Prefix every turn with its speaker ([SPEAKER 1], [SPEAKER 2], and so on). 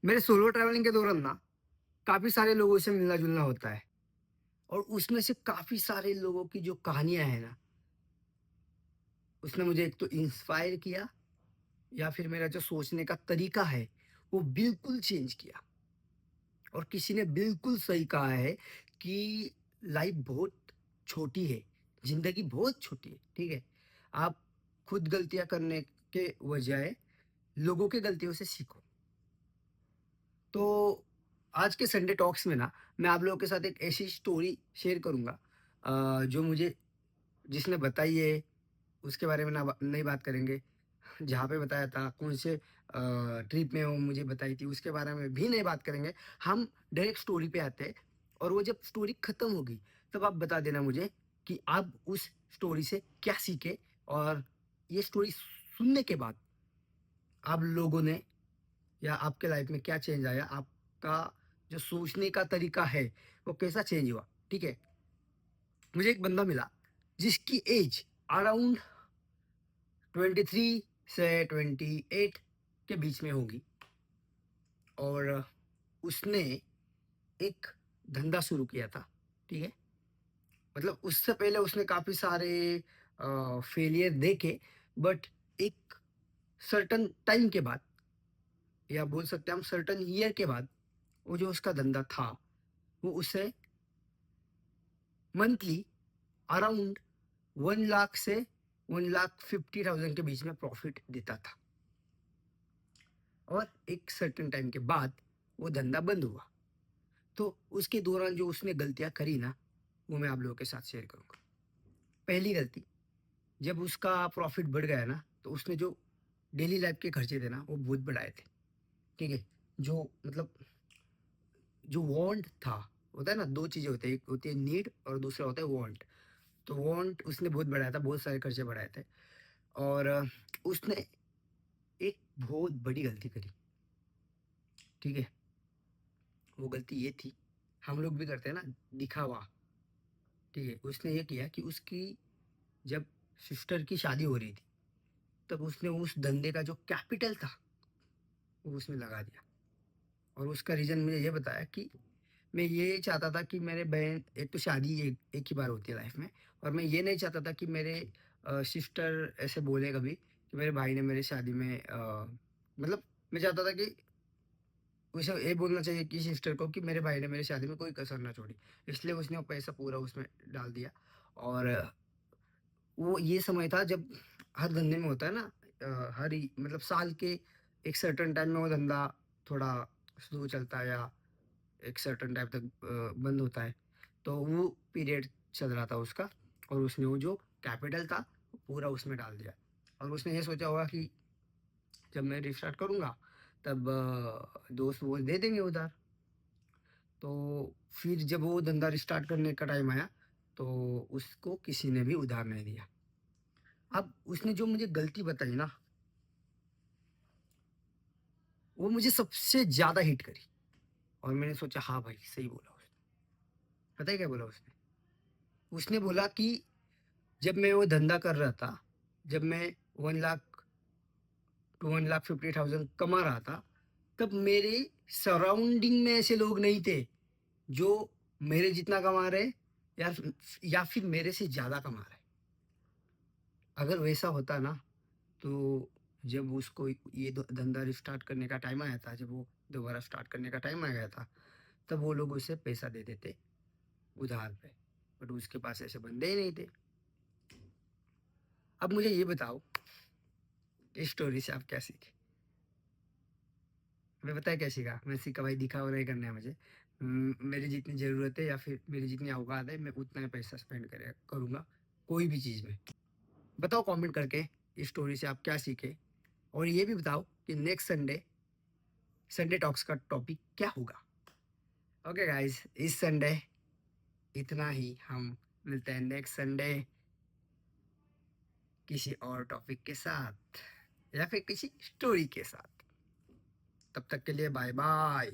[SPEAKER 1] मेरे solo travelling के दौरान ना काफ़ी सारे लोगों से मिलना-जुलना होता है और उसमें से काफ़ी सारे लोगों की जो कहानियाँ हैं ना, उसने मुझे एक तो इंस्पायर किया या फिर मेरा जो सोचने का तरीका है, वो बिल्कुल चेंज किया। और किसी ने बिल्कुल सही कहा है कि लाइफ बहुत छोटी है, ज़िंदगी बहुत छोटी है, ठीक है? आप खुद गलतियाँ करने के बजाय लोगों की गलतियों से सीखो। तो आज के संडे टॉक्स में ना मैं आप लोगों के साथ एक ऐसी स्टोरी शेयर करूँगा जो मुझे जिसने बताई है उसके बारे में ना नहीं बात करेंगे। जहाँ पे बताया था कौन से ट्रिप में वो मुझे बताई थी उसके बारे में भी नहीं बात करेंगे। हम डायरेक्ट स्टोरी पे आते हैं और वो जब स्टोरी खत्म होगी तब आप बता देना मुझे कि आप उस स्टोरी से क्या सीखे और ये स्टोरी सुनने के बाद आप लोगों ने या आपके लाइफ में क्या चेंज आया, आपका जो सोचने का तरीका है, वो कैसा चेंज हुआ, ठीक है? मुझे एक बंदा मिला, जिसकी एज अराउंड 23 से 28 के बीच में होगी और उसने एक धंधा शुरू किया था, ठीक है? मतलब उससे पहले उसने काफ़ी सारे फेलियर देखे, बट एक सर्टेन टाइम के बाद या बोल सकते हैं हम सर्टेन ईयर के बाद, वो जो उसका धंधा था, वो उसे मंथली अराउंड 1 लाख से 1,50,000 के बीच में प्रॉफ़िट देता था और एक सर्टेन टाइम के बाद वो धंधा बंद हुआ। तो उसके दौरान जो उसने गलतियाँ करी ना, वो मैं आप लोगों के साथ शेयर करूँगा। पहली गलती, जब उसका प्रॉफ़िट बढ़ गया ना, तो उसने जो डेली लाइफ़ के खर्चे थे ना, वो बहुत बढ़ाए थे, ठीक है? जो मतलब जो वांट था, होता है ना 2 चीज़ें होती हैं, एक होती है नीड और दूसरा होता है वांट। तो वांट उसने बहुत बढ़ाया था, बहुत सारे खर्चे बढ़ाए थे और उसने एक बहुत बड़ी गलती करी, ठीक है? वो गलती ये थी, हम लोग भी करते हैं ना दिखावा, ठीक है? उसने ये किया कि उसकी जब सिस्टर की शादी हो रही थी, तब उसने उस धंधे का जो कैपिटल था, वो उसमें लगा दिया और उसका रीज़न मुझे ये बताया कि मैं ये चाहता था कि मेरे बहन एक तो शादी एक ही बार होती है लाइफ में और मैं ये नहीं चाहता था कि मेरे सिस्टर ऐसे बोले कभी कि मेरे भाई ने मेरी शादी में मतलब मैं चाहता था कि उसे ये बोलना चाहिए कि सिस्टर को कि मेरे भाई ने मेरी शादी में कोई कसर ना छोड़ी। इसलिए उसने वो पैसा पूरा उसमें डाल दिया और वो ये समय था जब हर धंधे में होता है ना हर ही मतलब साल के एक सर्टेन टाइम में वो धंधा थोड़ा स्लो चलता है या एक सर्टेन टाइम तक बंद होता है। तो वो पीरियड चल रहा था उसका और उसने वो जो कैपिटल था, वो पूरा उसमें डाल दिया और उसने ये सोचा होगा कि जब मैं रिस्टार्ट करूँगा तब दोस्त वोस्त दे देंगे उधार। तो फिर जब वो धंधा रिस्टार्ट करने का टाइम आया, तो उसको किसी ने भी उधार नहीं दिया। अब उसने जो मुझे गलती बताई ना, वो मुझे सबसे ज़्यादा हिट करी और मैंने सोचा हाँ भाई, सही बोला उसने। पता है क्या बोला उसने? उसने बोला कि जब मैं वो धंधा कर रहा था, जब मैं 1 लाख टू 1,50,000 कमा रहा था, तब मेरे सराउंडिंग में ऐसे लोग नहीं थे, जो मेरे जितना कमा रहे या फिर मेरे से ज़्यादा कमा रहे। अगर वैसा होता ना, तो जब उसको ये धंधा रिस्टार्ट करने का टाइम आया था, जब वो दोबारा स्टार्ट करने का टाइम आ गया था, तब वो लोग उसे पैसा दे देते उधार पे, बट उसके पास ऐसे बंदे ही नहीं थे। अब मुझे ये बताओ, इस स्टोरी से आप क्या सीखे? मैं पता है क्या सीखा? मैं सीखा भाई दिखावा नहीं करना है मुझे। मेरी जितनी ज़रूरत है या फिर मेरी जितनी औकात है, मैं उतना ही पैसा स्पेंड करूँगा, कोई भी चीज़ में। बताओ कमेंट करके इस स्टोरी से आप क्या सीखे? और ये भी बताओ कि नेक्स्ट संडे, संडे टॉक्स का टॉपिक क्या होगा? ओके गाइस, इस संडे इतना ही। हम मिलते हैं नेक्स्ट संडे किसी और टॉपिक के साथ या फिर किसी स्टोरी के साथ। तब तक के लिए बाय बाय।